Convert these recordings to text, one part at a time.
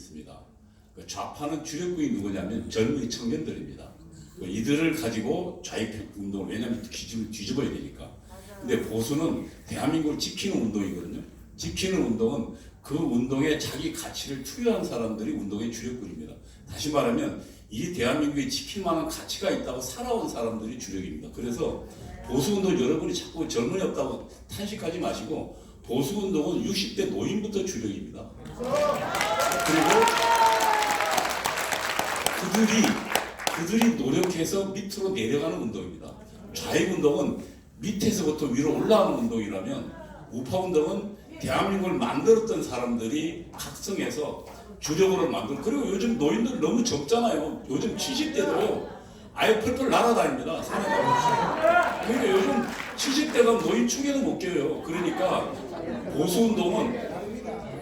있습니다. 그 좌파는 주력군이 누구냐면 젊은 청년들입니다. 이들을 가지고 좌익 운동을, 왜냐하면 뒤집어야 되니까. 근데 보수는 대한민국을 지키는 운동이거든요. 지키는 운동은 그 운동에 자기 가치를 투여한 사람들이 운동의 주력군입니다. 다시 말하면 이 대한민국에 지킬 만한 가치가 있다고 살아온 사람들이 주력입니다. 그래서 보수운동 여러분이 자꾸 젊은이 없다고 탄식하지 마시고, 보수운동은 60대 노인부터 주력입니다. 그리고 그들이 노력해서 밑으로 내려가는 운동입니다. 좌익운동은 밑에서부터 위로 올라가는 운동이라면, 우파운동은 대한민국을 만들었던 사람들이 각성해서 주력으로 만들고, 그리고 요즘 노인들 너무 적잖아요. 요즘 70대도 아예 펄펄 날아다닙니다. 그러니까 요즘 70대가 노인 축에도 못 껴요. 그러니까 보수운동은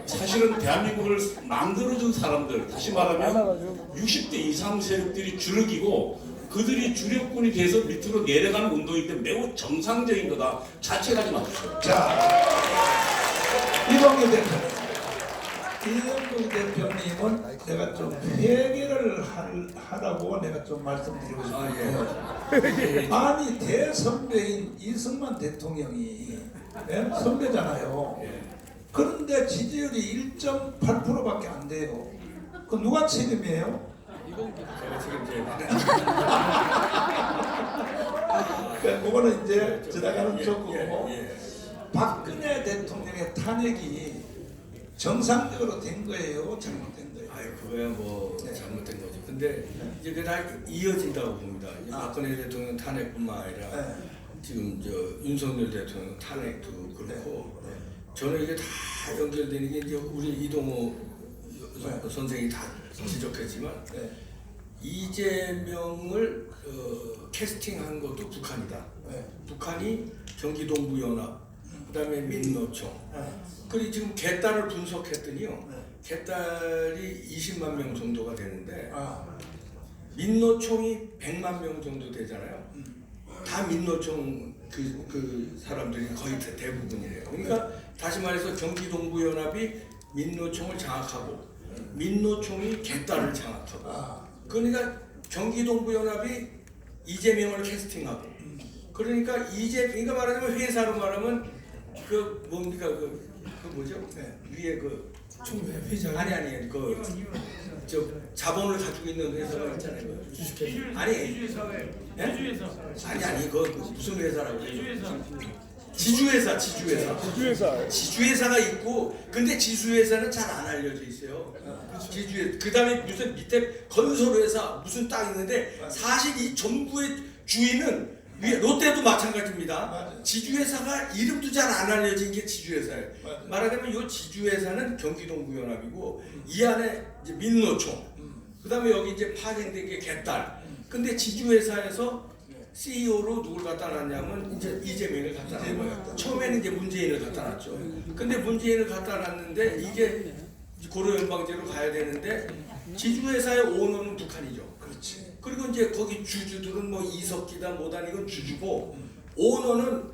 사실은 대한민국을 만들어준 사람들, 다시 말하면 60대 이상 세력들이 주력이고, 그들이 주력군이 돼서 밑으로 내려가는 운동이기 때문에 매우 정상적인 거다. 자책하지 마십시오. 자, 이동규 대표님은 내가 좀 회개를 하라고 내가 좀 말씀드리고 싶은데요. 아니, 대선배인 이승만 대통령이 선배잖아요. 그런데 지지율이 1.8%밖에 안 돼요. 그 누가 책임이에요? 제가 책임져야 그거는 이제 지나가는 쪽이고, 예. 박근혜 대통령의 탄핵이 정상적으로 된 거예요, 잘못된 거예요? 아이, 그거야 뭐 네. 잘못된 거죠. 근데 이제 그게 다 이어진다고 봅니다. 박근혜 대통령 탄핵뿐만 아니라 네. 지금 저 윤석열 대통령 탄핵도 그렇고, 네. 저는 이게 다 연결되는 게, 이제 우리 이동호 네. 선생이 다 지적했지만, 네. 이재명을 캐스팅한 것도 북한이다. 네. 북한이 경기동부연합, 그다음에 민노총, 네. 그리고 지금 개딸을 분석했더니요. 네. 개딸이 20만 명 정도가 되는데, 민노총이 100만 명 정도 되잖아요. 다 민노총 그 사람들이 거의 대부분이래요. 그러니까 다시 말해서 경기동부연합이 민노총을 장악하고, 민노총이 개딸을 장악하고, 그러니까 경기동부연합이 이재명을 캐스팅하고, 그러니까 그러니까 말하자면 회사로 말하면 그 뭡니까 그 뭐죠? 네. 위에 그 총회 회장 아니 저 자본을 가지고 있는 회사가 있잖아요. 주식회사 아니 주주회사에 예? 주주회사 아니 그 무슨 회사라고 주주회사 지주회사가 있고, 근데 지주회사는 잘 안 알려져 있어요. 지주회 그다음에 무슨 밑에 건설회사 무슨 딱 있는데, 사실 이 정부의 주인은 위에 롯데도 마찬가지입니다. 맞아요. 지주회사가 이름도 잘 안 알려진 게 지주회사예요. 맞아요. 말하자면 이 지주회사는 경기동부연합이고, 이 안에 이제 민노총, 그다음에 여기 이제 파생된 게 개딸. 근데 지주회사에서 CEO로 누굴 갖다 놨냐면 이제 이재명을 갖다 놨는 거예요. 처음에는 이제 문재인을 갖다 놨죠. 근데 문재인을 갖다 놨는데 이게 고려연방제로 가야 되는데, 지주회사의 오너는 북한이죠. 그렇지. 그리고 이제 거기 주주들은 뭐 이석기다 뭐다 이건 주주고, 오너는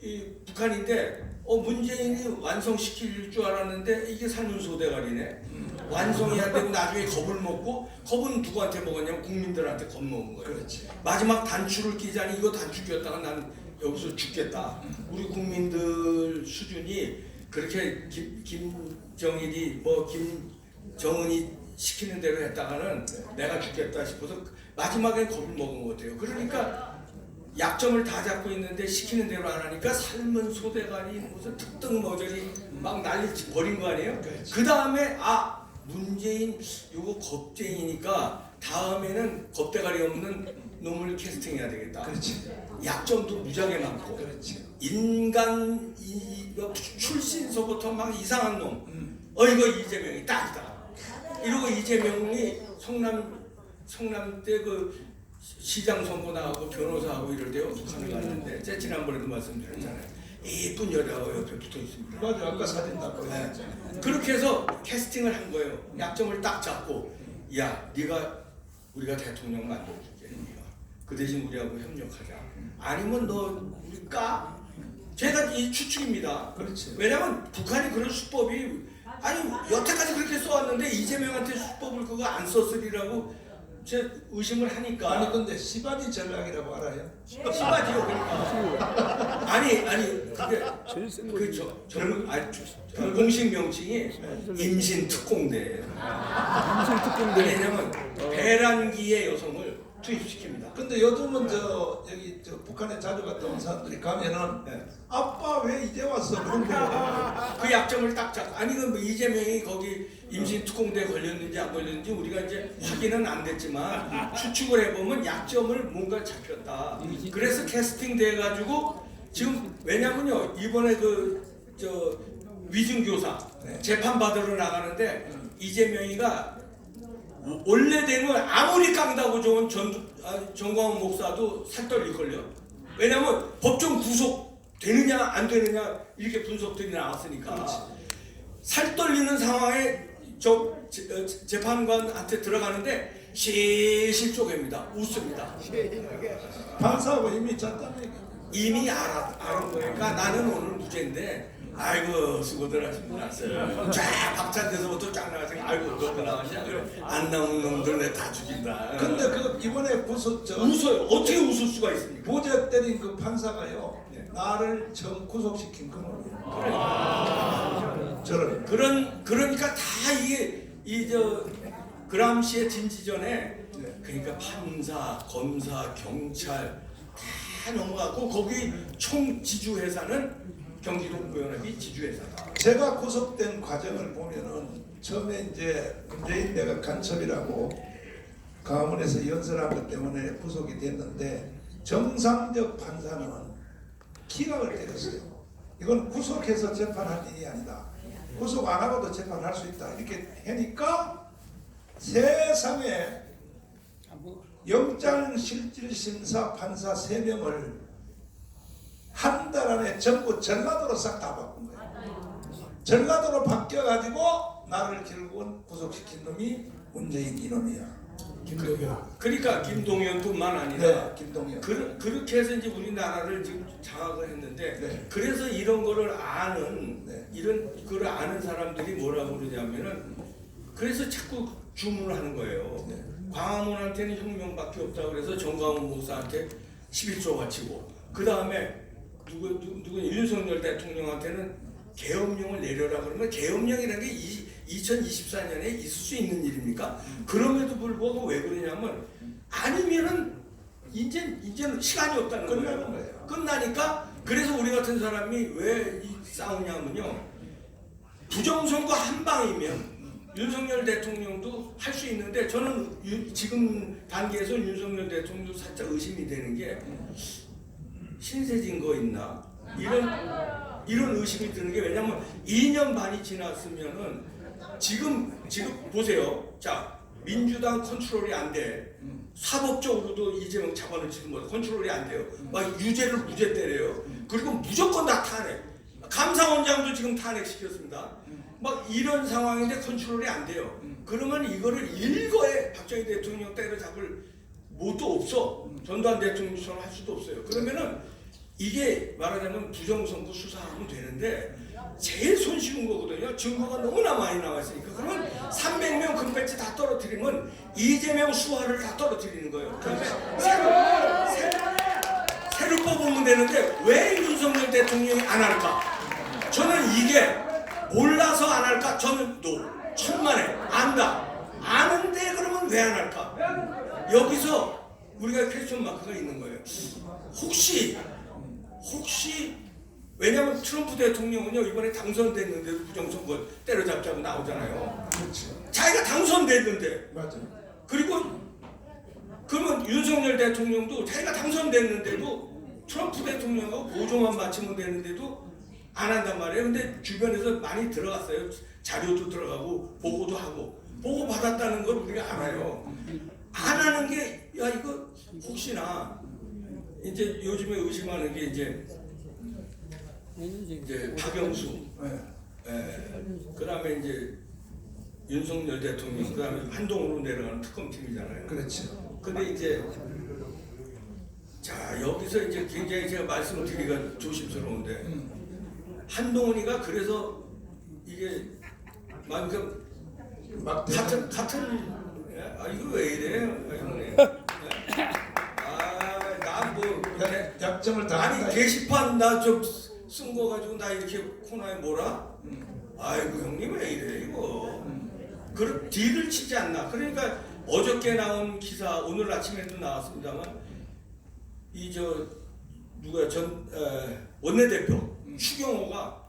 이 북한인데, 문재인이 완성시킬 줄 알았는데 이게 살문소대가리네. 완성이 안 되고 나중에 겁을 먹고, 겁은 누구한테 먹었냐면 국민들한테 겁먹은 거예요. 그렇지. 마지막 단추를 끼자니 이거 단추 끼었다가 난 여기서 죽겠다. 우리 국민들 수준이 그렇게 김정일이 뭐 김정은이 시키는 대로 했다가는 내가 죽겠다 싶어서 마지막에 겁을 먹은 것 같아요. 그러니까 약점을 다 잡고 있는데 시키는 대로 안 하니까 삶은 소대가리 무슨 특등 머저리 막 난리 버린 거 아니에요? 그 다음에 문재인 요거 겁쟁이니까 다음에는 겁대가리 없는 놈을 캐스팅해야 되겠다. 그렇지. 약점도 무지하게 많고, 그렇지. 인간 출신서부터 막 이상한 놈. 이거 이재명이 딱이다. 이러고 이재명이 성남 때 그 시장 선거 나가고 변호사하고 이럴 때 북한을 갔는데, 제가 지난번에도 말씀드렸잖아요. 예쁜 여자가 옆에 붙어 있습니다. 맞아, 아까 사진 다 보냈잖아. 그렇게 해서 캐스팅을 한 거예요. 약점을 딱 잡고, 야, 네가 우리가 대통령 만들어줄게. 네가. 그 대신 우리하고 협력하자. 아니면 너 우리 까? 제가 이 추측입니다. 그렇지. 왜냐면 북한이 그런 수법이 아니 여태까지 그렇게 써왔는데 이재명한테 수법을 그거 안 썼으리라고 제 의심을 하니까. 아니 근데 시바지 전략이라고 알아요? 심하지요 그러니까. 아니 근데 공식 명칭이 임신특공대. 왜냐면 배란기의 여성을 투입시킵니다. 근데 요즘은 여기 북한에 자주 갔다 온 사람들이 가면은 네. 아빠 왜 이제 왔어 그런 거. 그 약점을 딱 잡고 아니 그 이재명이 거기 임신특공대에 걸렸는지 안 걸렸는지 우리가 이제 확인은 안 됐지만 추측을 해보면 약점을 뭔가 잡혔다. 그래서 캐스팅 돼가지고 지금 왜냐면요 이번에 위증교사 네. 재판 받으러 나가는데 이재명이가 원래대로 아무리 깡다고 좋은 정광훈 목사도 살떨릴걸요. 왜냐면 법정 구속 되느냐 안 되느냐 이렇게 분석들이 나왔으니까 살떨리는 상황에 재판관한테 들어가는데 실실 쪼갭니다. 웃습니다. 판사하고 이미 짰다는 얘기. 이미 알은 거니까 나는 오늘 무죄인데 아이고 수고들 하십니다. 쫙 박찬대서부터 쫙 나가서 아이고 너가 나왔냐 안 나오는 놈들 내 다 죽인다. 근데 그 이번에 웃어요. 어떻게 웃을 수가 있습니까? 보제 때린 그 판사가요 나를 처음 구속시킨 그 놈이에요. 저를 그러니까 다 이게 그람시의 진지전에 그러니까 판사, 검사, 경찰 다 넘어가고 거기 총 지주회사는 경기도 국부연합이 지주회사다. 제가 구속된 과정을 보면은 처음에 이제 문재인 내각 간첩이라고 강화문에서 연설한 것 때문에 구속이 됐는데 정상적 판사는 기각을 때렸어요. 이건 구속해서 재판할 일이 아니다. 구속 안 하고도 재판할 수 있다. 이렇게 하니까 세상에 영장실질심사 판사 3명을 한 달 안에 전부 전라도로 싹 다 바꾼 거예요. 전라도로 바뀌어가지고 나를 결국은 구속시킨 놈이 문재인 이놈이야. 그러니까 김동연뿐만 아니라 네, 김동연. 그렇게 해서 이제 우리나라를 지금 장악을 했는데 네. 그래서 이런 거를 아는 네. 이런 거를 아는 사람들이 뭐라고 그러냐면은 그래서 자꾸 주문을 하는 거예요. 네. 광화문한테는 혁명밖에 없다 그래서 정광훈 목사한테 11조 바치고 그 다음에 누구 윤석열 대통령한테는 계엄령을 내려라 그러면 계엄령이라는 게 2024년에 있을 수 있는 일입니까? 그럼에도 불구하고 왜 그러냐면 아니면은 이제는 시간이 없다는 끝나는 거예요. 거예요. 끝나니까 그래서 우리 같은 사람이 왜 싸우냐면요. 부정선거 한 방이면 윤석열 대통령도 할 수 있는데 저는 지금 단계에서 윤석열 대통령도 살짝 의심이 되는 게 신세진 거 있나 이런 의심이 드는 게 왜냐면 2년 반이 지났으면은 지금 보세요. 자 민주당 컨트롤이 안 돼. 사법적으로도 이재명 잡아놓지도 못해. 컨트롤이 안 돼요. 막 유죄를 무죄 때려요. 그리고 무조건 다 탄핵. 감사원장도 지금 탄핵시켰습니다. 막 이런 상황인데 컨트롤이 안 돼요. 그러면 이거를 일거에 박정희 대통령 때려잡을 못도 없어. 전두환 대통령처럼 할 수도 없어요. 그러면은 이게 말하자면 부정선거 수사하면 되는데 제일 손쉬운 거거든요. 증거가 너무나 많이 나와 있으니까. 그러면 300명 금배지 다 떨어뜨리면 이재명 수하를 다 떨어뜨리는 거예요. 그다음에 새로 뽑으면 되는데 왜 윤석열 대통령이 안 할까? 저는 이게 몰라서 안 할까? 저는 천만에 안다. 아는데 그러면 왜 안 할까? 여기서 우리가 퀘스천 마크가 있는 거예요. 혹시 왜냐면 트럼프 대통령은요 이번에 당선됐는데도 부정선거 때려잡자고 나오잖아요. 그렇죠. 자기가 당선됐는데 맞아. 그러면 윤석열 대통령도 자기가 당선됐는데도 트럼프 대통령하고 보조만 맞추면 되는데도 안 한단 말이에요. 근데 주변에서 많이 들어갔어요. 자료도 들어가고 보고도 하고 보고 받았다는 걸 우리가 알아요. 안 하는 게 야 이거 혹시나 이제 요즘에 의심하는 게 이제 박영수, 그다음에 이제 윤석열 대통령, 그다음에 한동훈으로 내려가는 특검팀이잖아요. 그렇죠. 근데 이제 자 여기서 이제 굉장히 제가 말씀을 드리기가 조심스러운데 한동훈이가 그래서 이게 만큼 막 같은 이거 왜 이래 형님? 나뭐 약점을 다 아니 한다. 게시판 나 좀 쓴 거 가지고 나 이렇게 코너에 뭐라? 아이고 형님 왜 이래 이거? 그 딜을 치지 않나? 그러니까 어저께 나온 기사 오늘 아침에도 나왔습니다만 이 저 누가 전 원내대표 추경호가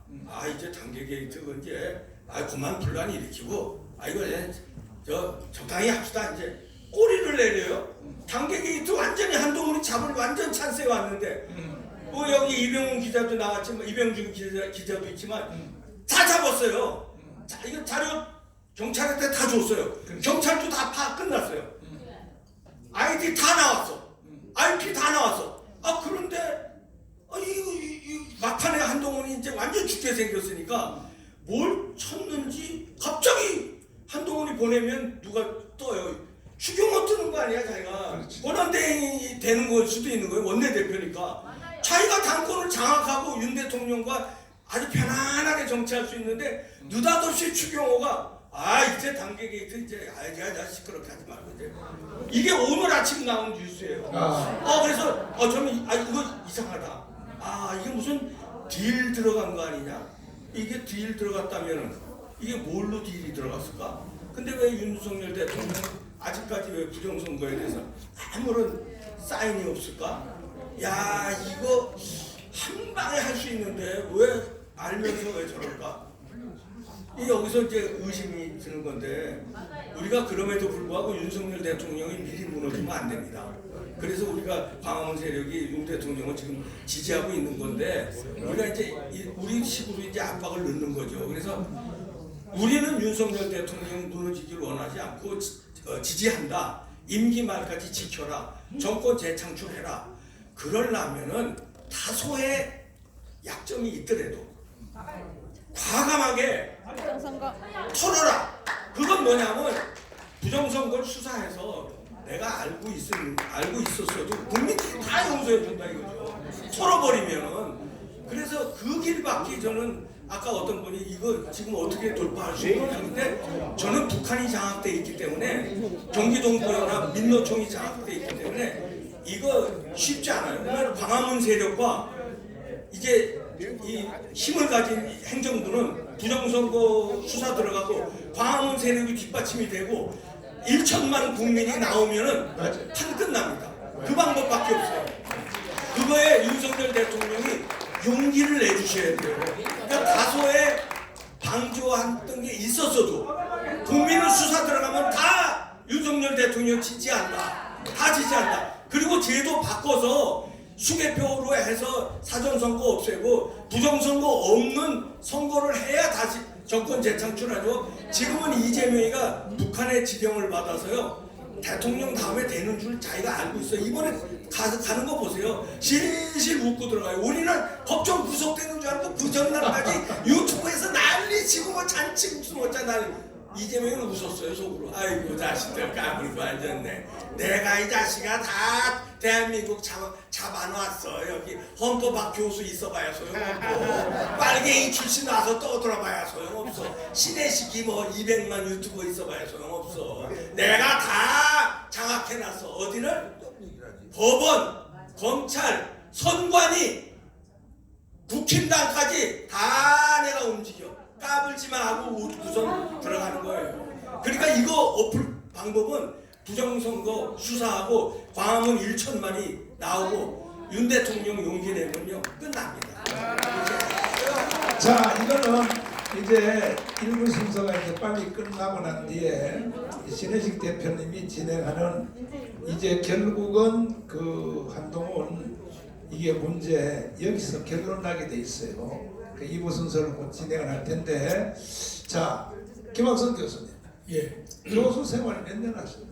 이제 단계 게이트가 이제 그만 분란 일으키고 이거 이제 저 적당히 합시다 이제 꼬리를 내려요. 단계 게이트 완전히 한동훈이 잡을 완전 찬스에 왔는데 뭐 여기 이병훈 기자도 나왔지만 이병준 기자도 있지만 다 잡았어요. 자, 이거 자료 경찰한테 다 줬어요. 경찰도 다 파악 끝났어요. 아이디 다 나왔어. IP 다 나왔어. 그런데 이 막판에 한동훈이 이제 완전 죽게 생겼으니까 뭘 쳤는지 갑자기 한동훈이 보내면 누가 떠요. 추경호 뜨는 거 아니야 자기가. 권한대행이 되는 걸 수도 있는 거예요. 원내대표니까. 자기가 당권을 장악하고 윤 대통령과 아주 편안하게 정치할 수 있는데 느닷없이 추경호가 이제 단계 게이트 이제 야 시끄럽게 하지 말고 이제 이게 오늘 아침 나온 뉴스예요. 그래서 저는 이거 이상하다. 이게 무슨 딜 들어간 거 아니냐? 이게 딜 들어갔다면은 이게 뭘로 딜이 들어갔을까? 근데 왜 윤석열 대통령 아직까지 왜 부정선거에 대해서 아무런 사인이 없을까? 야 이거 한 방에 할 수 있는데 왜 알면서 왜 저럴까? 여기서 이제 의심이 드는 건데 우리가 그럼에도 불구하고 윤석열 대통령이 미리 무너지면 안 됩니다. 그래서 우리가 광화문 세력이 윤 대통령을 지금 지지하고 있는 건데 우리가 이제 우리 식으로 이제 압박을 넣는 거죠. 그래서 우리는 윤석열 대통령 무너지기를 원하지 않고 지지한다. 임기 말까지 지켜라. 정권 재창출해라. 그러려면은 다소의 약점이 있더라도 과감하게 털어라. 그건 뭐냐면 부정선거를 수사해서 내가 알고 있었어도 국민들이 다 용서해 준다 이거죠. 털어버리면은. 그래서 그 길밖에 저는 아까 어떤 분이 이거 지금 어떻게 돌파할 수 있느냐 근데 저는 북한이 장악돼 있기 때문에 경기동부연합 민노총이 장악돼 있기 때문에 이거 쉽지 않아요. 그러면 광화문 세력과 이제 이 힘을 가진 행정부는 부정선거 수사 들어가고 광화문 세력이 뒷받침이 되고 1천만 국민이 나오면은 판 끝납니다. 그 방법밖에 없어요. 그거에 윤석열 대통령이 용기를 내주셔야 돼요. 그러니까 다소의 방조했던 게 있었어도 국민은 수사 들어가면 다 윤석열 대통령 지지한다. 다 지지한다. 그리고 제도 바꿔서 수개표로 해서 사전선거 없애고 부정선거 없는 선거를 해야 다시 정권 재창출하죠. 지금은 이재명이가 북한의 지령을 받아서요. 대통령 다음에 되는 줄 자기가 알고 있어요. 이번에 가는 거 보세요. 실실 웃고 들어가요. 우리는 법정 구속되는 줄 알고 그 전날까지 유튜브에서 난리 치고 뭐 잔치 국수 먹자 난리. 이재명은 웃었어요 속으로. 아이고 자식들 까불고 앉았네. 내가 이 자식아 다 대한민국 잡아놨어. 여기 헌법학 교수 있어봐야 소용없고 빨갱이 출신 와서 떠들어봐야 소용없어. 신혜식이 뭐 200만 유튜버 있어봐야 소용없어. 내가 다 장악해놨어. 어디를? 법원, 검찰, 선관위, 국힘당까지 다 내가 움직여. 까불지만 하고 우선 들어가는 거예요. 그러니까 이거 엎을 방법은 부정선거 수사하고 광화문 1천만이 나오고 윤 대통령 용기 내면요 끝납니다. 자, 이거는 이제 1부 순서가 이제 빨리 끝나고 난 뒤에 신혜식 대표님이 진행하는 이제 결국은 그 한동훈 이게 문제 여기서 결론 나게 돼 있어요. 그 2부 순서를 곧 진행을 할 텐데, 자, 김학선 교수님, 예, 교수 생활 몇 년 하셨나요?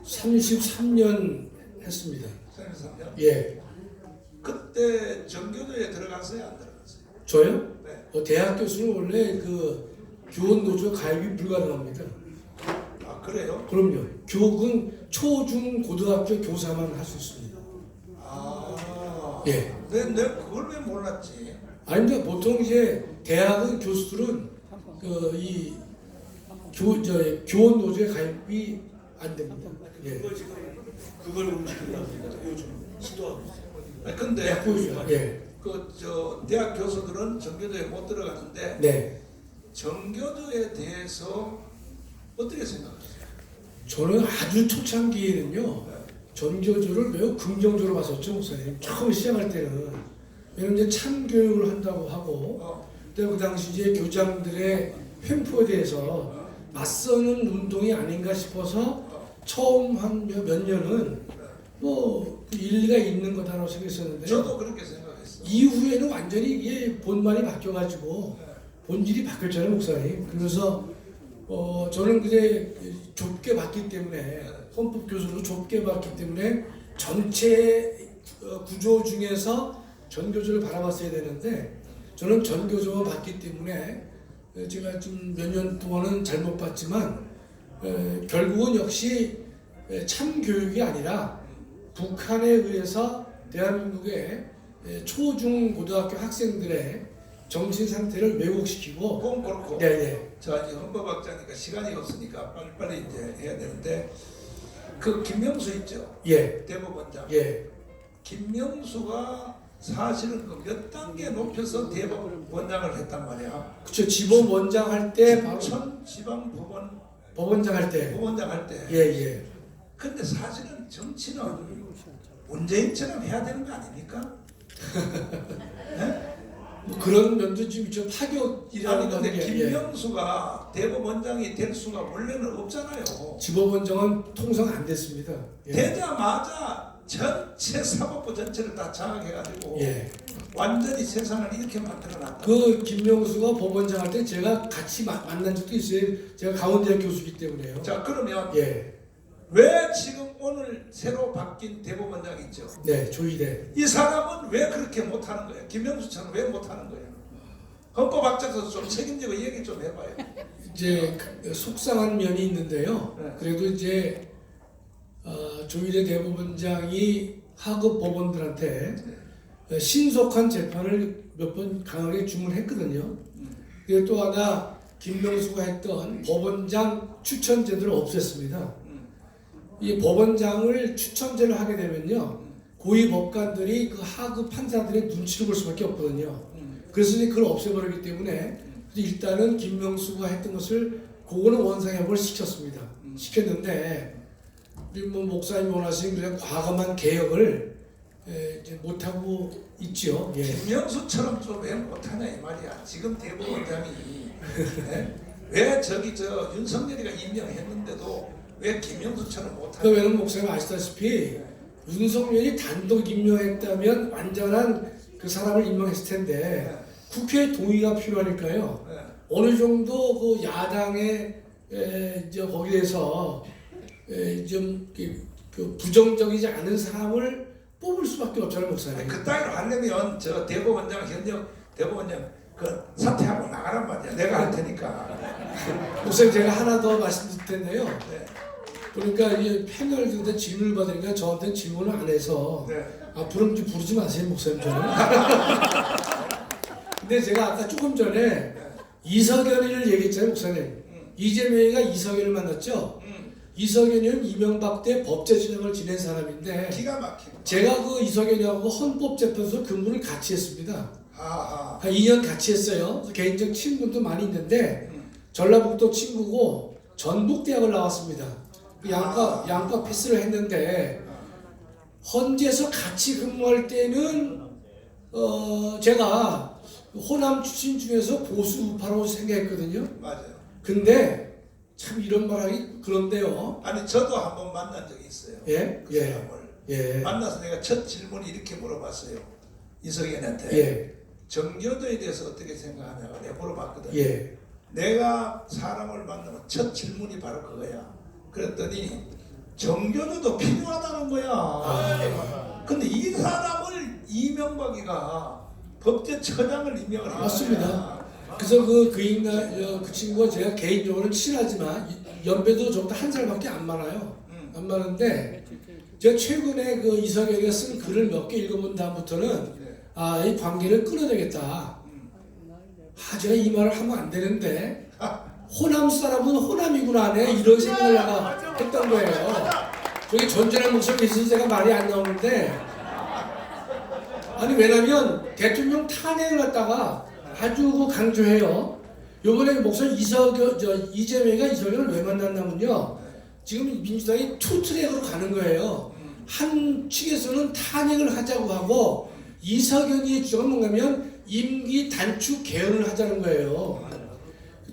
33년 했습니다. 33년? 예, 그때 정교조에 들어갔어요, 안 들어갔어요? 저요? 네. 대학 교수는 원래 그 교원 노조 가입이 불가능합니다. 아, 그래요? 그럼요. 교육은 초, 중, 고등학교 교사만 할 수 있습니다. 아, 예. 내가 그걸 왜 몰랐지? 아니 근데 보통 이제 대학은 교수들은 이 교원 노조에 가입이 안 됩니다. 예. 그걸 움직이려고 요즘 시도하고 있어요. 근데 보여줘요. 예. 대학 교수들은 전교조에 못 들어가는데 네. 전교조에 대해서 어떻게 생각하세요? 저는 아주 초창기에는요 전교조를 매우 긍정적으로 봤었죠, 목사님. 처음 시작할 때는 왜냐면 이제 참교육을 한다고 하고 그때 그 당시 이제 교장들의 횡포에 대해서 맞서는 운동이 아닌가 싶어서 처음 한 몇 년은 뭐 일리가 있는 거다라고 생각했었는데 저도 그렇게 생각했어요. 이후에는 완전히 이게 본말이 바뀌어가지고 본질이 바뀌었잖아요, 목사님. 그래서 저는 그제 좁게 봤기 때문에 헌법 교수로 좁게 봤기 때문에 전체 구조 중에서 전교조를 바라봤어야 되는데 저는 전교조만 봤기 때문에 제가 좀 몇 년 동안은 잘못 봤지만 결국은 역시 참교육이 아니라 북한에 의해서 대한민국의 초중 고등학교 학생들의 정신 상태를 왜곡시키고 그건 그렇고 네네. 자 이제 헌법학자니까 시간이 없으니까 빨리 이제 해야 되는데 그 김명수 있죠? 예. 대법원장. 예. 김명수가 사실은 그 몇 단계 높여서 대법원장을 했단 말이야. 그쵸. 지법원장 할 때 바로 천 지방법원 법원장 할 때. 법원장 할 때. 예. 근데 사실은 정치는 문재인처럼 해야 되는 거 아닙니까? 네? 뭐 그런 면도 좀 있죠. 아니 파격이라는 근데 건데. 김명수가 대법원장이 될 수가 원래는 없잖아요. 지법원장은 통상 안 됐습니다. 예. 되자마자 전체 사법부 전체를 다 장악해가지고 예. 완전히 세상을 이렇게 만들어놨다. 그 김명수가 법원장 할 때 제가 같이 만난 적도 있어요. 제가 강원대학 교수이기 때문에요. 자 그러면 예. 왜 지금 오늘 새로 바뀐 대법원장 있죠? 네, 조희대. 이 사람은 왜 그렇게 못하는 거예요? 김명수처럼 왜 못하는 거예요? 헌법학자도 좀 책임지고 얘기 좀 해봐요. 이제 속상한 면이 있는데요. 네. 그래도 이제 조희대 대법원장이 하급 법원들한테 신속한 재판을 몇 번 강하게 주문했거든요. 그리고 또 하나 김명수가 했던 법원장 추천 제도를 없앴습니다. 이 법원장을 추천제를 하게 되면요, 고위 법관들이 그 하급 판사들의 눈치를 볼 수밖에 없거든요. 그래서 이제 그걸 없애버리기 때문에 일단은 김명수가 했던 것을 그거는 원상회복을 시켰습니다. 시켰는데 우리 뭐 목사님 원하시는 그냥 과감한 개혁을 이제 못하고 있죠. 예. 김명수처럼 좀 왜 못하냐 이 말이야. 지금 대법원장이 네? 왜 저 윤석열이가 임명했는데도 왜 김명수처럼 못하냐. 그 왜냐면 목사님 아시다시피 윤석열이 단독 임명했다면 완전한 그 사람을 임명했을 텐데 국회 동의가 필요하니까요. 네. 어느 정도 그 야당의 이제 거기에 대해서 좀 그 부정적이지 않은 사람을 뽑을 수밖에 없잖아요, 목사님. 그 따위로 하려면 저 대법원장 현역 대법원장 그 사퇴하고 나가란 말이야. 내가 할 테니까. 목사님 제가 하나 더 말씀드릴 텐데요. 네. 그러니까 이제 패널들한테 질문을 받으니까 저한테는 질문을 안 해서 네. 앞으로는 좀 부르지 마세요, 목사님 저는. 근데 제가 아까 조금 전에 이석연이를 얘기했잖아요, 목사님. 이재명이가 이석연을 만났죠. 이석연이는 이명박 때 법제처장을 지낸 사람인데 기가 막히고. 제가 그 이석연이하고 헌법재판소 근무를 같이 했습니다. 아하. 한 2년 같이 했어요. 개인적 친분도 많이 있는데 전라북도 친구고 전북대학을 나왔습니다. 그 양과 패스를 했는데 헌재에서 같이 근무할 때는 제가 호남 출신 중에서 보수 우파라고 생각했거든요. 맞아요. 근데 참 이런 말하기 그런데요. 아니 저도 한번 만난 적이 있어요. 예? 그 예. 사람을. 예. 만나서 내가 첫 질문이 이렇게 물어봤어요. 이석연한테. 예. 정교조에 대해서 어떻게 생각하냐고 내가 물어봤거든. 예. 내가 사람을 만나면 첫 질문이 바로 그거야. 그랬더니 정교조도 필요하다는 거야. 근데 이 사람을 이명박이가 법제처장을 임명을 한 맞습니다. 거야. 그래서 그 인간 그 친구가 제가 개인적으로는 친하지만 연배도 저보다 한 살밖에 안 많아요. 안 많은데 제가 최근에 그 이석연이가 쓴 글을 몇 개 읽어본 다음부터는 이 관계를 끊어야겠다. 제가 이 말을 하면 안 되는데 호남 사람은 호남이구나 네 이런 생각을 내가 했던 거예요. 저기 전전한 목소리 있어서 제가 말이 안 나오는데 아니 왜냐면 대통령 탄핵을 갖다가 아주 강조해요. 요번에 목소리 이재명이가 이석연을 왜 만났냐면요. 지금 민주당이 투 트랙으로 가는 거예요. 한 측에서는 탄핵을 하자고 하고 이석연이의 주장은 뭔가면 임기 단축 개헌을 하자는 거예요.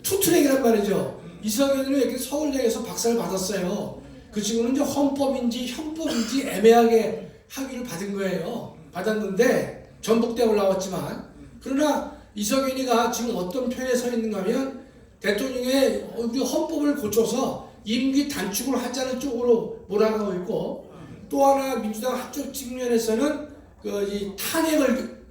투 트랙이란 말이죠. 이석연은 이렇게 서울대에서 박사를 받았어요. 그 친구는 이제 헌법인지 형법인지 애매하게 학위를 받은 거예요. 받았는데 전북대학을 나왔지만 그러나 이석연이가 지금 어떤 편에 서 있는가 하면 대통령의 우리 헌법을 고쳐서 임기 단축을 하자는 쪽으로 몰아가고 있고 또 하나 민주당 한쪽 측면에서는 이 탄핵을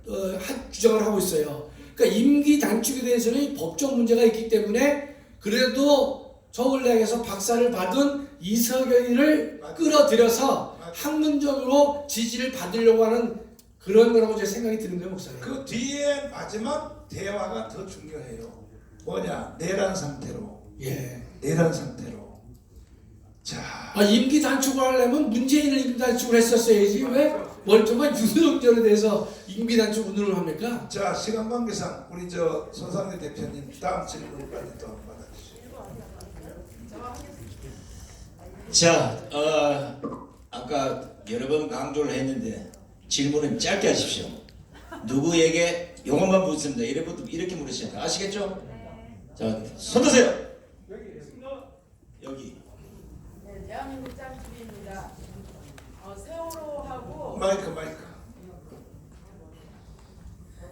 주장을 하고 있어요. 그러니까 임기 단축에 대해서는 법적 문제가 있기 때문에 그래도 서울대학에서 박사를 받은 이석연이를 끌어들여서 학문적으로 지지를 받으려고 하는 그런 거라고 제 생각이 드는 거예요, 목사님. 그 뒤에 마지막 대화가 더 중요해요. 뭐냐? 내란 상태로. 예. 내란 상태로. 자, 임기 단축을 하려면 문재인을 임기 단축을 했었어야지 왜 멀쩡한 윤석열에 대해서 임기 단축 운운을 합니까? 자 시간 관계상 우리 손상래 대표님 다음 질문까지 또 한번 받아주시죠. 자, 아까 여러 번 강조를 했는데 질문은 짧게 하십시오. 누구에게 요것만 묻습니다. 이렇게 물으시면 아시겠죠? 자, 손 드세요. 여기. 네, 대한민국 짱TV입니다. 세월호하고 마이크.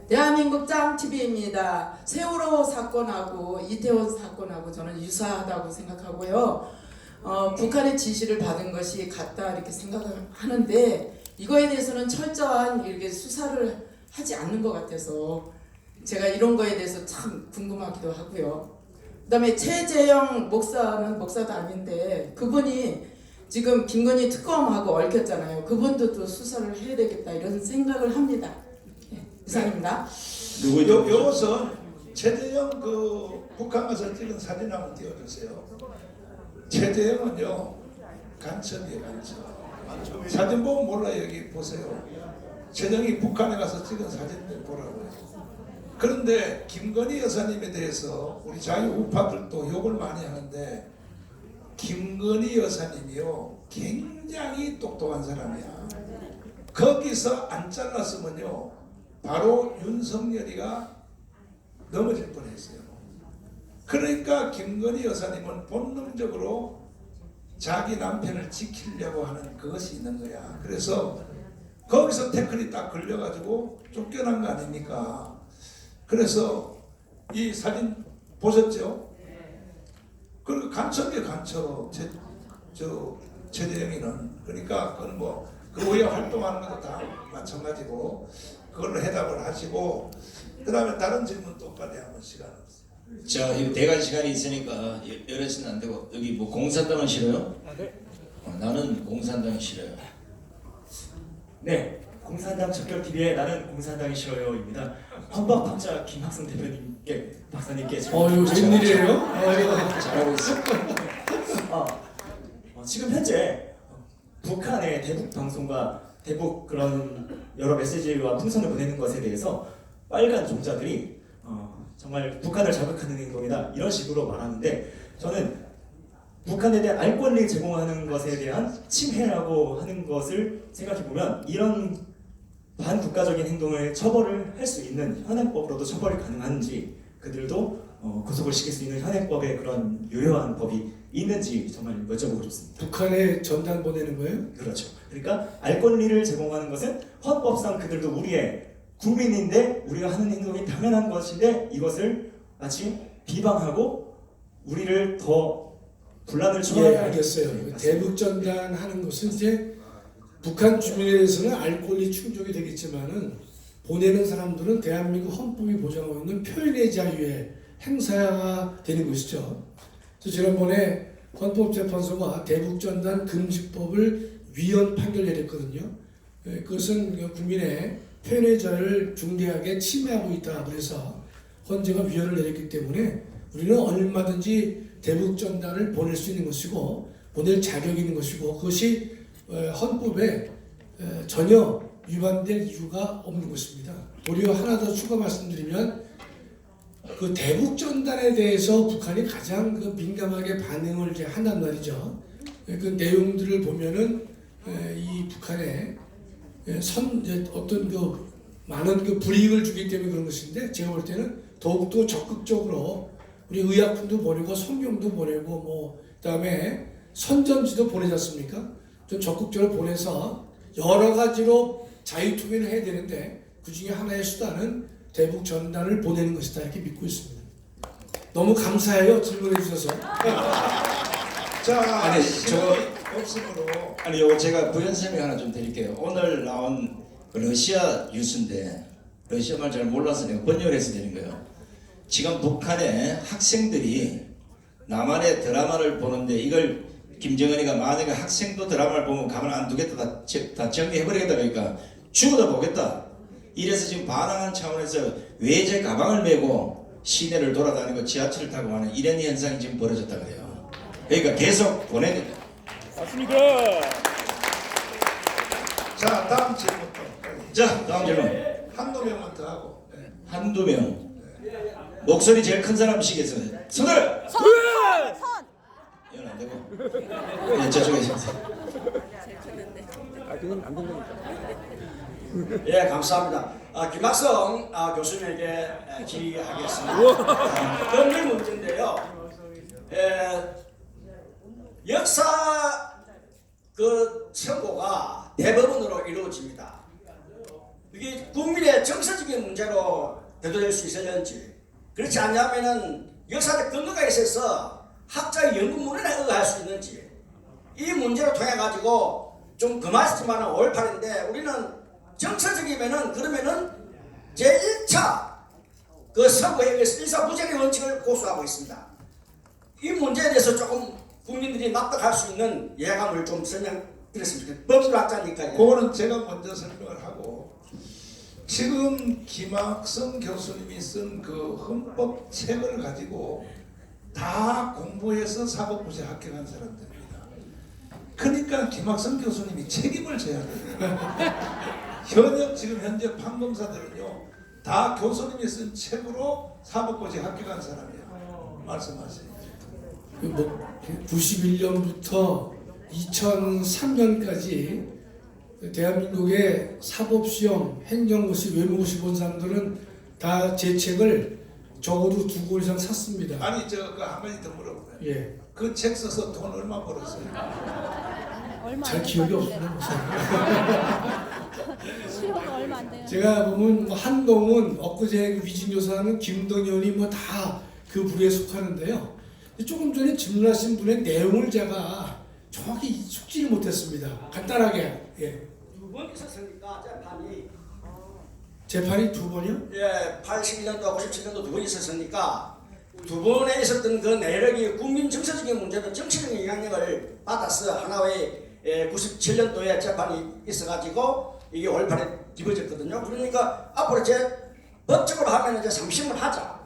대한민국 짱TV입니다. 세월호 사건하고 이태원 사건하고 저는 유사하다고 생각하고요. 북한의 지시를 받은 것이 같다 이렇게 생각하는데 이거에 대해서는 철저한 이렇게 수사를 하지 않는 것 같아서 제가 이런 거에 대해서 참 궁금하기도 하고요. 그다음에 최재형 목사는 목사도 아닌데 그분이 지금 김건희 특검하고 얽혔잖아요. 그분도 또 수사를 해야 되겠다 이런 생각을 합니다. 네, 이상입니다. 요것은 최재형 북한 가서 찍은 사진 한번 띄워주세요. 최재형은요 간첩이에요, 간첩. 사진 보면 몰라요. 여기 보세요. 최재형이 북한에 가서 찍은 사진들 보라고요. 그런데 김건희 여사님에 대해서 우리 자유우파들도 욕을 많이 하는데 김건희 여사님이요 굉장히 똑똑한 사람이야. 거기서 안 잘랐으면요 바로 윤석열이가 넘어질 뻔했어요. 그러니까 김건희 여사님은 본능적으로 자기 남편을 지키려고 하는 그것이 있는 거야. 그래서 거기서 태클이 딱 걸려가지고 쫓겨난 거 아닙니까? 그래서 이 사진 보셨죠? 그리고 간첩이에요, 간첩. 최재형이는. 그러니까 그건 그 외에 활동하는 것도 다 마찬가지고 그걸로 해답을 하시고 그 다음에 다른 질문 또 빨리 한번 시간 없어요. 자, 이거 대관 시간이 있으니까 여러시는 안 되고 여기 공산당은 싫어요? 네. 나는 공산당이 싫어요. 네, 공산당 척결TV의 나는 공산당이 싫어요입니다. 헌법학자 김학성 박사님께 이거 웬일이에요? 잘하고 있어. 지금 현재 북한의 대북 방송과 대북 그런 여러 메시지와 풍선을 보내는 것에 대해서 빨간 종자들이 정말 북한을 자극하는 행동이다 이런 식으로 말하는데 저는 북한에 대한 알 권리 제공하는 것에 대한 침해라고 하는 것을 생각해보면 이런 반국가적인 행동을 처벌을 할 수 있는 현행법으로도 처벌이 가능한지 그들도 구속을 시킬 수 있는 현행법의 그런 유효한 법이 있는지 정말 여쭤보고 싶습니다. 북한에 전단 보내는 거예요? 그렇죠. 그러니까 알 권리를 제공하는 것은 헌법상 그들도 우리의 국민인데 우리가 하는 행동이 당연한 것인데 이것을 마치 비방하고 우리를 더 분란을 초래하게 알겠어요. 대북 전단 하는 것은 이제 북한 주민에 대해서는 알 권리 충족이 되겠지만은 보내는 사람들은 대한민국 헌법이 보장하고 있는 표현의 자유의 행사가 되는 것이죠. 그래서 지난번에 헌법재판소가 대북전단 금지법을 위헌 판결 내렸거든요. 그것은 국민의 표현의 자유를 중대하게 침해하고 있다. 그래서 헌재가 위헌을 내렸기 때문에 우리는 얼마든지 대북 전단을 보낼 수 있는 것이고 보낼 자격이 있는 것이고 그것이 헌법에 전혀 위반될 이유가 없는 것입니다. 도리어 하나 더 추가 말씀드리면 그 대북 전단에 대해서 북한이 가장 그 민감하게 반응을 이제 한단 말이죠. 그 내용들을 보면은 이 북한의 어떤 그 많은 그 불이익을 주기 때문에 그런 것인데 제가 볼 때는 더욱더 적극적으로 우리 의약품도 보내고 성경도 보내고 뭐 그다음에 선전지도 보내지 않습니까? 좀 적극적으로 보내서 여러 가지로 자유투기를 해야 되는데 그 중에 하나의 수단은 대북 전단을 보내는 것이다 이렇게 믿고 있습니다. 너무 감사해요 질문해 주셔서. 자, 아니, 시간이 없으므로 아니 요거 제가 부연 설명 하나 좀 드릴게요. 오늘 나온 그 러시아 뉴스인데 러시아 말 잘 몰라서 내가 번역을 해서 되는 거예요. 지금 북한의 학생들이 남한의 드라마를 보는데 이걸 김정은이가 만약에 학생도 드라마를 보면 가만 안 두겠다 다 정리해버리겠다 그러니까 죽어도 보겠다. 이래서 지금 반항한 차원에서 외제 가방을 메고 시내를 돌아다니고 지하철을 타고 하는 이런 현상이 지금 벌어졌다 그래요. 그러니까 계속 보내야 자 다음 질문 또 자 다음 질문. 한두 명만 더 하고 한두 명. 목소리 제일 큰 사람이시겠어요. 손을! 이건 안 되고. 네, 저쪽에 있어요. 예, 감사합니다. 김학성 교수님에게 질의하겠습니다. 법률 문제인데요. 역사 그 선고가 대법원으로 이루어집니다. 이게 국민의 정서적인 문제로 대두될 수 있었는지 그렇지 않냐면은 역사적 근거가 있어서 학자의 연구문헌에 의할 수 있는지 이 문제를 통해 가지고 좀 금하시지만은 5.18인데 우리는 정서적이면은 그러면은 제1차 그 선거에 의해서 일사부정의 원칙을 고수하고 있습니다. 이 문제에 대해서 조금 국민들이 납득할 수 있는 예감을 좀 설명드렸으면 좋겠습니다. 법률학자니까요. 그거는 제가 먼저 설명을 하고 지금 김학성 교수님이 쓴 그 헌법 책을 가지고 다 공부해서 사법부에 합격한 사람들입니다. 그러니까 김학성 교수님이 책임을 져야 돼요. 현역 지금 현재 판검사들은요 다 교수님이 쓴 책으로 사법고시에 합격한 사람이에요. 말씀하세요. 91년부터 2003년까지 대한민국의 사법시험, 행정고시, 외무고시 본 사람들은 다 제 책을 적어도 2권 이상 샀습니다. 아니 저 그 한마디 더 물어볼게요. 예, 그 책 써서 돈 얼마 벌었어요? 잘 기억이 없어요. 수요가 얼마 안 돼요. 제가 보면 뭐 한동훈, 엊그제 위진교사는 김동연이 뭐 다 그 부류에 속하는데요. 조금 전에 질문하신 분의 내용을 제가 정확히 숙지를 못했습니다. 간단하게. 예. 2번 있었으니까 재판이 재판이 2번이요? 예, 81년도 97년도 2번 있었으니까 2번에 있었던 그 내력이 국민 정서적인 문제도 정치적인 영향력을 받아서 하나의 97년도에 재판이 있어가지고 이게 5.18에 뒤집어졌거든요. 그러니까 앞으로 이제 법적으로 하면 이제 3심을 하자.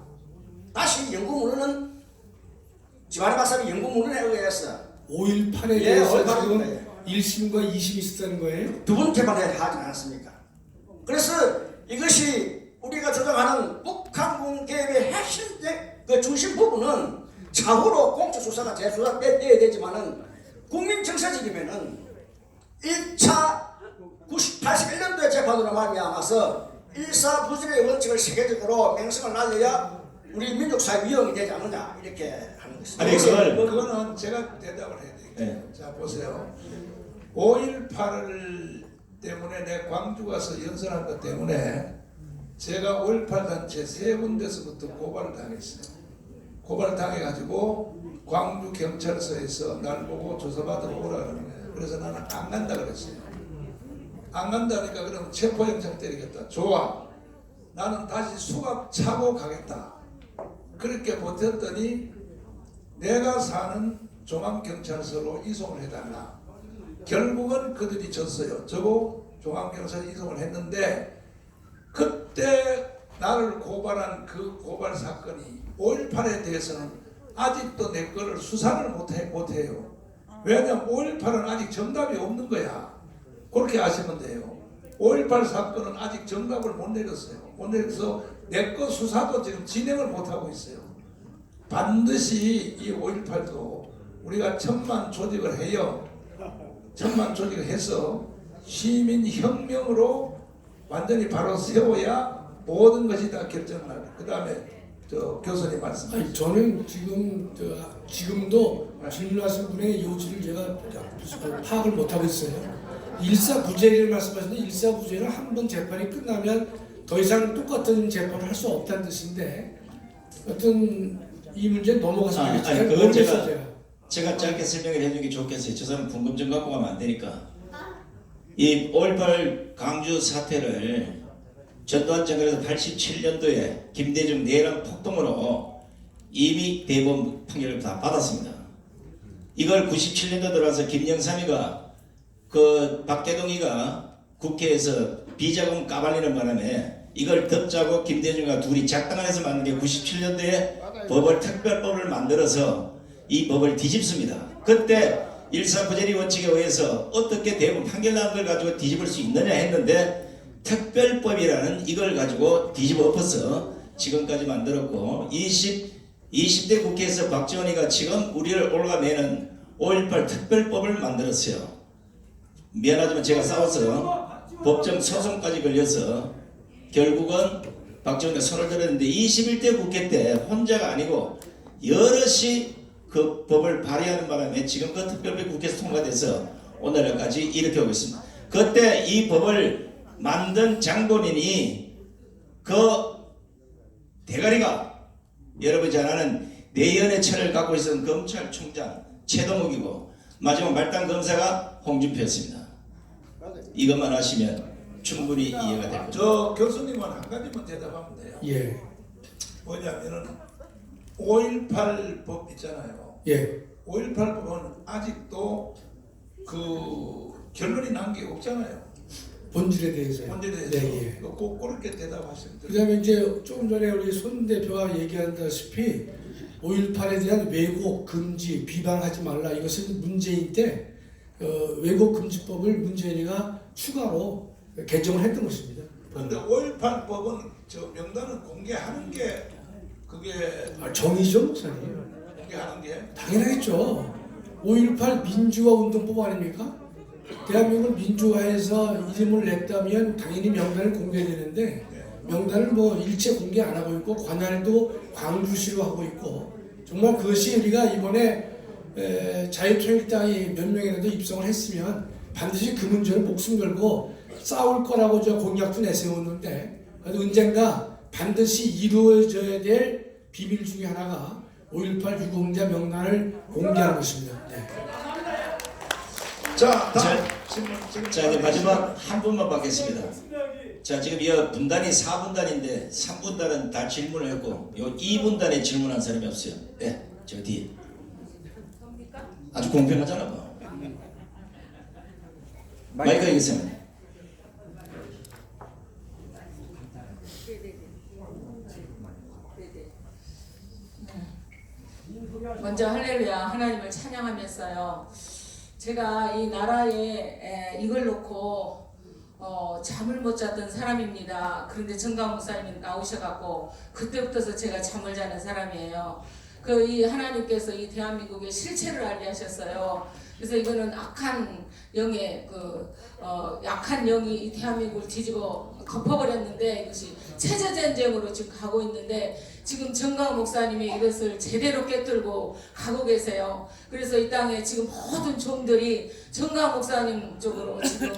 다시 연구문헌은 지만희 박사님 연구문헌에 의해서 5.18에 예, 대해서 5.18 지금 네. 1심과 2심이 있었다는 거예요? 두 번 재판을 하지 않았습니까? 그래서 이것이 우리가 주장하는 북한군 개입의 핵심 그 중심 부분은 차후로 공적 수사가 재수사 떼야 되지만은 국민 정서적이면은 1차 81년도의 재판으로 말미암아서 일사부질의 원칙을 세계적으로 맹성을 날려야 우리 민족사회 위험이 되지 않느냐 이렇게 하는 것입니다. 아니, 그걸- 그거는 제가 대답을 해야 되겠죠. 네. 자 보세요. 5.18 때문에 내 광주 가서 연설한 것 때문에 제가 5.18 단체 3군데서부터 고발을 당했어요. 고발을 당해가지고 광주 경찰서에서 날 보고 조사받으러 오라 그러는 거예요. 그래서 나는 안 간다 그랬어요. 안 간다니까 그럼 체포영장 때리겠다. 좋아. 나는 다시 수갑 차고 가겠다. 그렇게 버텼더니 내가 사는 종암경찰서로 이송을 해달라. 결국은 그들이 졌어요. 저고 종암경찰에 이송을 했는데 그때 나를 고발한 그 고발 사건이 5.18에 대해서는 아직도 내 거를 수사를 못해요. 왜냐하면 5.18은 아직 정답이 없는 거야. 그렇게 아시면 돼요. 5.18 사건은 아직 정답을 못 내렸어요. 못 내려서 내 거 수사도 지금 진행을 못하고 있어요. 반드시 이 5.18도 우리가 천만 조직을 해요. 천만 조직을 해서 시민혁명으로 완전히 바로 세워야 모든 것이 다 결정나요. 그 다음에 저 교수님 말씀. 아니, 저는 지금도 질문하신 분의 요지를 제가 파악을 못하고 있어요. 일사부재를 말씀하시는데 일사부재는 한 번 재판이 끝나면 더 이상 똑같은 재판을 할 수 없다는 뜻인데 어떤 이 문제 넘어가서 그건 모르겠어요. 제가 짧게 설명을 해주는 게 좋겠어요. 저 사람 궁금증 갖고 가면 안 되니까. 이 5.18 광주 사태를 전두환 정권에서 87년도에 김대중 내란 폭동으로 이미 대법원 판결을 다 받았습니다. 이걸 97년도 들어와서 김영삼이가 그 박대동이가 국회에서 비자금 까발리는 바람에 이걸 덮자고 김대중과 둘이 작당을 해서 만든 게 97년도에 법을 특별법을 만들어서 이 법을 뒤집습니다. 그때 일사부재리 원칙에 의해서 어떻게 대법원 판결 난 걸 가지고 뒤집을 수 있느냐 했는데 특별법이라는 이걸 가지고 뒤집어 엎어서 지금까지 만들었고 20대 국회에서 박지원이가 지금 우리를 올가매는 5.18 특별법을 만들었어요. 미안하지만 제가 싸워서 법정 소송까지 걸려서 결국은 박지원이가 손을 들었는데 21대 국회 때 혼자가 아니고 여럿이 그 법을 발의하는 바람에 지금 그 특별법 국회에서 통과돼서 오늘까지 이렇게 오고 있습니다. 그때 이 법을 만든 장본인이 그 대가리가 여러분이 잘 아는 내연의 철을 갖고 있었던 검찰총장 최동욱이고 마지막 말단 검사가 홍준표였습니다. 이것만 하시면 충분히 이해가 될 겁니다. 저 교수님은 한 가지만 대답하면 돼요. 예. 뭐냐면은 5.18 법 있잖아요. 예. 5.18 법은 아직도 그 결론이 난 게 없잖아요. 본질에 대해서요. 본질에 대해서 네, 예. 꼭 그렇게 대답하시면 돼요. 그다음에 이제 조금 전에 우리 손 대표가 얘기한다시피 5.18에 대한 왜곡 금지 비방하지 말라 이것은 문재인 때 왜곡 금지법을 문재인이가 추가로 개정을 했던 것입니다. 그런데 5.18 법은 저 명단을 공개하는 게 그게 정의죠, 목사님. 공개하는 게 당연하겠죠. 5.18 민주화 운동법 아닙니까? 대한민국을 민주화해서 이름을 냈다면 당연히 명단을 공개되는데 명단을 뭐 일체 공개 안 하고 있고 관할도 광주시로 하고 있고 정말 그것이 우리가 이번에 자유통일당이 몇 명이라도 입성을 했으면 반드시 그 문제를 목숨 걸고 싸울 거라고 저 공약도 내세웠는데 언젠가 반드시 이루어져야 될 비밀 중에 하나가 5.18 유공자 명단을 공개하는 것입니다. 네. 자, 다음 자 이제 마지막 한 분만 받겠습니다. 자 지금 이 분단이 4분단인데 3분단은 다 질문을 했고 요 2분단에 질문한 사람이 없어요. 네, 저 뒤에. 아주 공평하잖아 뭐. 마이크 여기 있습니다. 먼저 할렐루야 하나님을 찬양하면서요. 제가 이 나라에 이걸 놓고 잠을 못 잤던 사람입니다. 그런데 정강 목사님이 나오셔갖고 그때부터 제가 잠을 자는 사람이에요. 이 하나님께서 이 대한민국의 실체를 알게 하셨어요. 그래서 이거는 악한 영의 약한 영이 이 대한민국을 뒤집어 덮어버렸는데 이것이 체제전쟁으로 지금 가고 있는데 지금 정강 목사님이 이것을 제대로 깨뚫고 가고 계세요. 그래서 이 땅에 지금 모든 종들이 정강 목사님 쪽으로 지금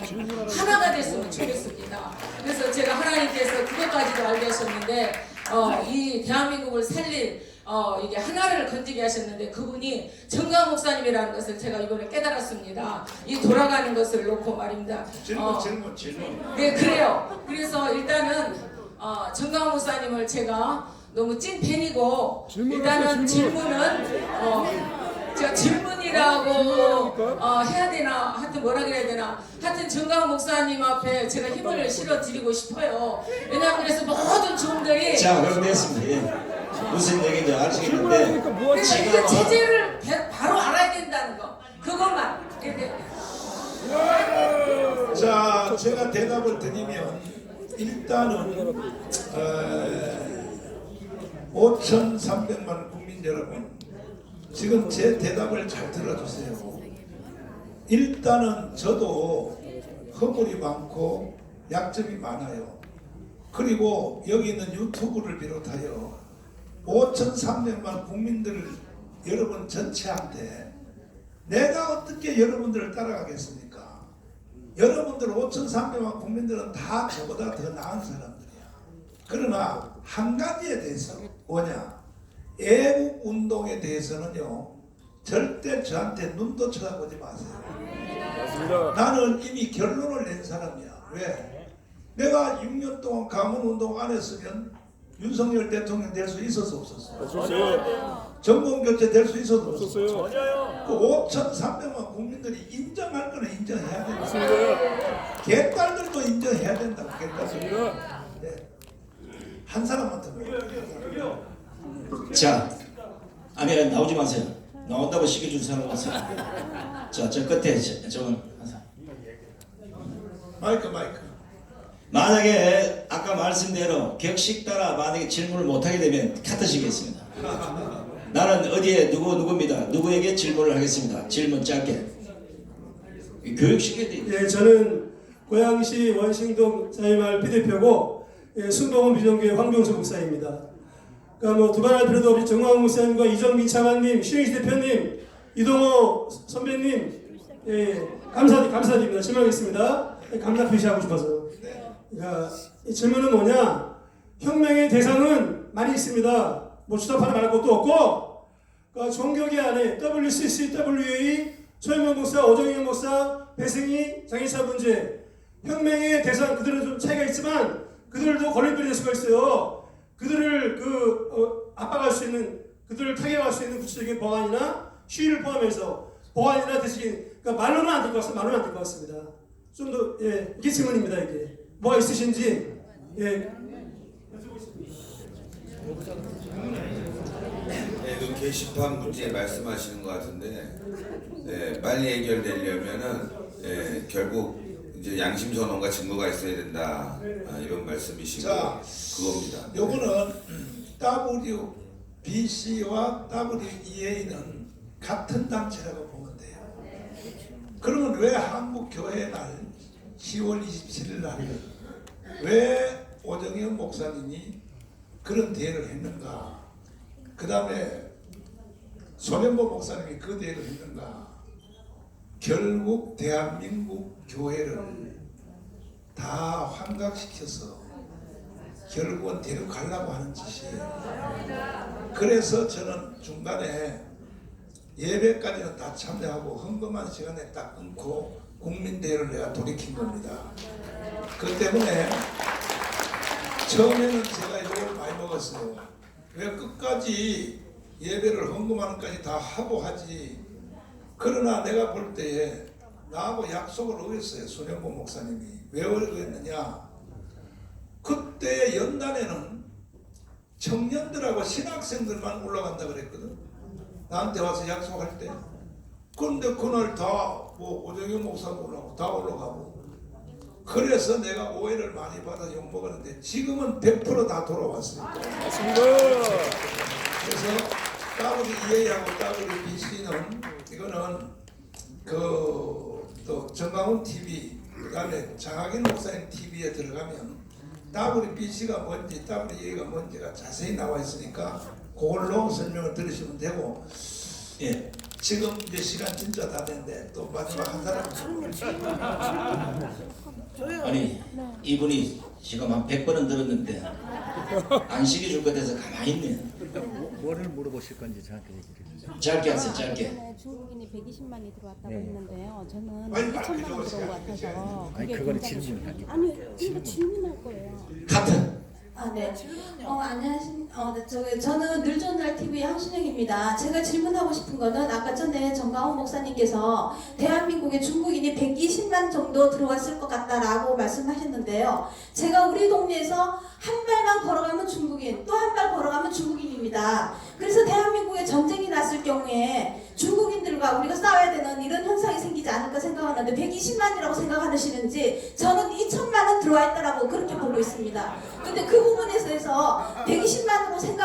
하나가 됐으면 좋겠습니다. 그래서 제가 하나님께서 그것까지도 알게 하셨는데 이 대한민국을 살릴 이게 하나를 건지게 하셨는데 그분이 정강 목사님이라는 것을 제가 이번에 깨달았습니다. 이 돌아가는 것을 놓고 말입니다. 질문. 네, 그래요. 그래서 일단은 정강 목사님을 제가 너무 찐팬이고 일단은 질문은 제가 질문이라고 해야 되나 하여튼 뭐라 그래야 되나 하여튼 정강 목사님 앞에 제가 힘을 실어 드리고 싶어요. 왜냐하면 그래서 모든 종들이 자, 그럼 됐습니다. 예. 무슨 얘기인지 아시겠는데 그러니까 지금 이거 제재를 바로 알아야 된다는 거 그것만. 자, 제가 대답을 드리면 일단은 5,300만 국민 여러분, 지금 제 대답을 잘 들어주세요. 일단은 저도 허물이 많고 약점이 많아요. 그리고 여기 있는 유튜브를 비롯하여 5,300만 국민들 여러분 전체한테 내가 어떻게 여러분들을 따라가겠습니까? 여러분들 5,300만 국민들은 다 저보다 더 나은 사람들이야. 그러나 한 가지에 대해서 뭐냐? 애국 운동에 대해서는요, 절대 저한테 눈도 쳐다보지 마세요. 나는 이미 결론을 낸 사람이야. 왜? 내가 6년 동안 강원운동 안 했으면 윤석열 대통령 될 수 있었어 없었어? 정권교체 될 수 있었어 없었어요? 그 5,300만 국민들이 인정할 거는 인정해야 된다. 개딸들도 인정해야 된다고. 개딸들. 네. 한 사람만 더. 자, 아니 나오지 마세요. 나온다고 시켜준 사람 와세요. 자, 저 끝에 저건 마이크. 만약에 아까 말씀대로 격식 따라 만약에 질문을 못하게 되면 카트시겠습니다. 나는 어디에 누구입니다. 누구에게 질문을 하겠습니다. 질문 짧게. 교육시켜야 돼. 예, 저는 고양시 원싱동 사임할 비대표고 순동원 비전교회 황병수 목사입니다. 그러니까 뭐 두말할 필요도 없이 정광훈 목사님과 이정민 차관님, 신영희 대표님, 이동호 선배님, 예, 감사드립니다. 질문하겠습니다. 감사 표시하고 싶어서. 그러니까 이 질문은 뭐냐? 혁명의 대상은 많이 있습니다. 뭐 주답하는 말할 것도 없고, 그러니까 종교계 안에 WCC, WA, 최영명 목사, 오정영 목사, 배승희, 장애차 문제, 혁명의 대상 그들은 좀 차이가 있지만 그들도 걸림돌이 될 수가 있어요. 그들을 압박할 수 있는, 그들을 타격할 수 있는 구체적인 법안이나 시위를 포함해서 법안이나 대신, 그러니까 말로는 안 될 것 같습니다. 말로는 안 될 것 같습니다. 좀 더, 예, 이게 질문입니다. 이게 뭐가 있으신지, 예. 네, 그 게시판 문제 말씀하시는 것 같은데, 네, 빨리 해결되려면은 결국 이제 양심 선언과 증거가 있어야 된다, 이런 말씀이시고 그겁니다. 요거는 WBC와 WEA는 같은 단체라고 보면 돼요. 그러면 왜 한국교회 날 10월 27일 날 왜 오정현 목사님이 그런 대회를 했는가? 그 다음에 손현보 목사님이 그 대회를 했는가? 결국 대한민국 교회를 다 환각시켜서 결국은 데려가려고 하는 짓이에요. 그래서 저는 중간에 예배까지는 다 참여하고 헌금한 시간에 딱 끊고 국민대회를 내가 돌이킨 겁니다. 그 때문에 처음에는 제가 욕을 많이 먹었어요. 왜 끝까지 예배를 헌금하는까지 다 하고 하지. 그러나 내가 볼 때에 나하고 약속을 어겼어요. 손현보 목사님이. 왜 어겼느냐? 그때 연단에는 청년들하고 신학생들만 올라간다 그랬거든. 나한테 와서 약속할 때. 그런데 그날 다 뭐 오정현 목사님 올라가고 다 올라가고. 그래서 내가 오해를 많이 받아 욕먹었는데 지금은 100% 다 돌아왔어요. 맞습니다. 그래서 WEA하고 WBC는 이거는 또 정강훈 TV, 그 다음에 장학인 목사님 TV에 들어가면 WBC가 뭔지 WEA가 뭔지가 자세히 나와 있으니까 그걸로 설명을 들으시면 되고. 예. 지금 이제 시간 진짜 다 됐는데 또 마지막 한 사람. 아니 이분이 지금 한 100번은 들었는데 안 시켜줄 것 같아서 가만히 있네. 뭐를 물어보실 건지 저한테 얘기를 해주세요. 짧게 하세요. 짧게. 전에 중국인이 120만이 들어왔다고 네. 했는데요. 저는 아니, 2천만 말해줘. 들어온 것 같아서. 아니 그게 그거는 굉장히- 질문을 하기. 아니, 그러니까 질문할 거예요. 카트. 아, 네. 저는 늘 좋은 날 TV 황순영입니다. 제가 질문하고 싶은 거는 아까 전에 정가훈 목사님께서 대한민국에 중국인이 120만 정도 들어왔을 것 같다라고 말씀하셨는데요. 제가 우리 동네에서 한 발만 걸어가면 중국인, 또 한 발 걸어가면 중국인입니다. 그래서 대한민국에 전쟁이 났을 경우에 중국인들과 우리가 싸워야 되는 이런 현상이 생기지 않을까 생각하는데 120만이라고 생각하시는지 저는 2천만은 들어와 있다라고 그렇게 보고 있습니다. 근데 그 부분에서 120만으로 생각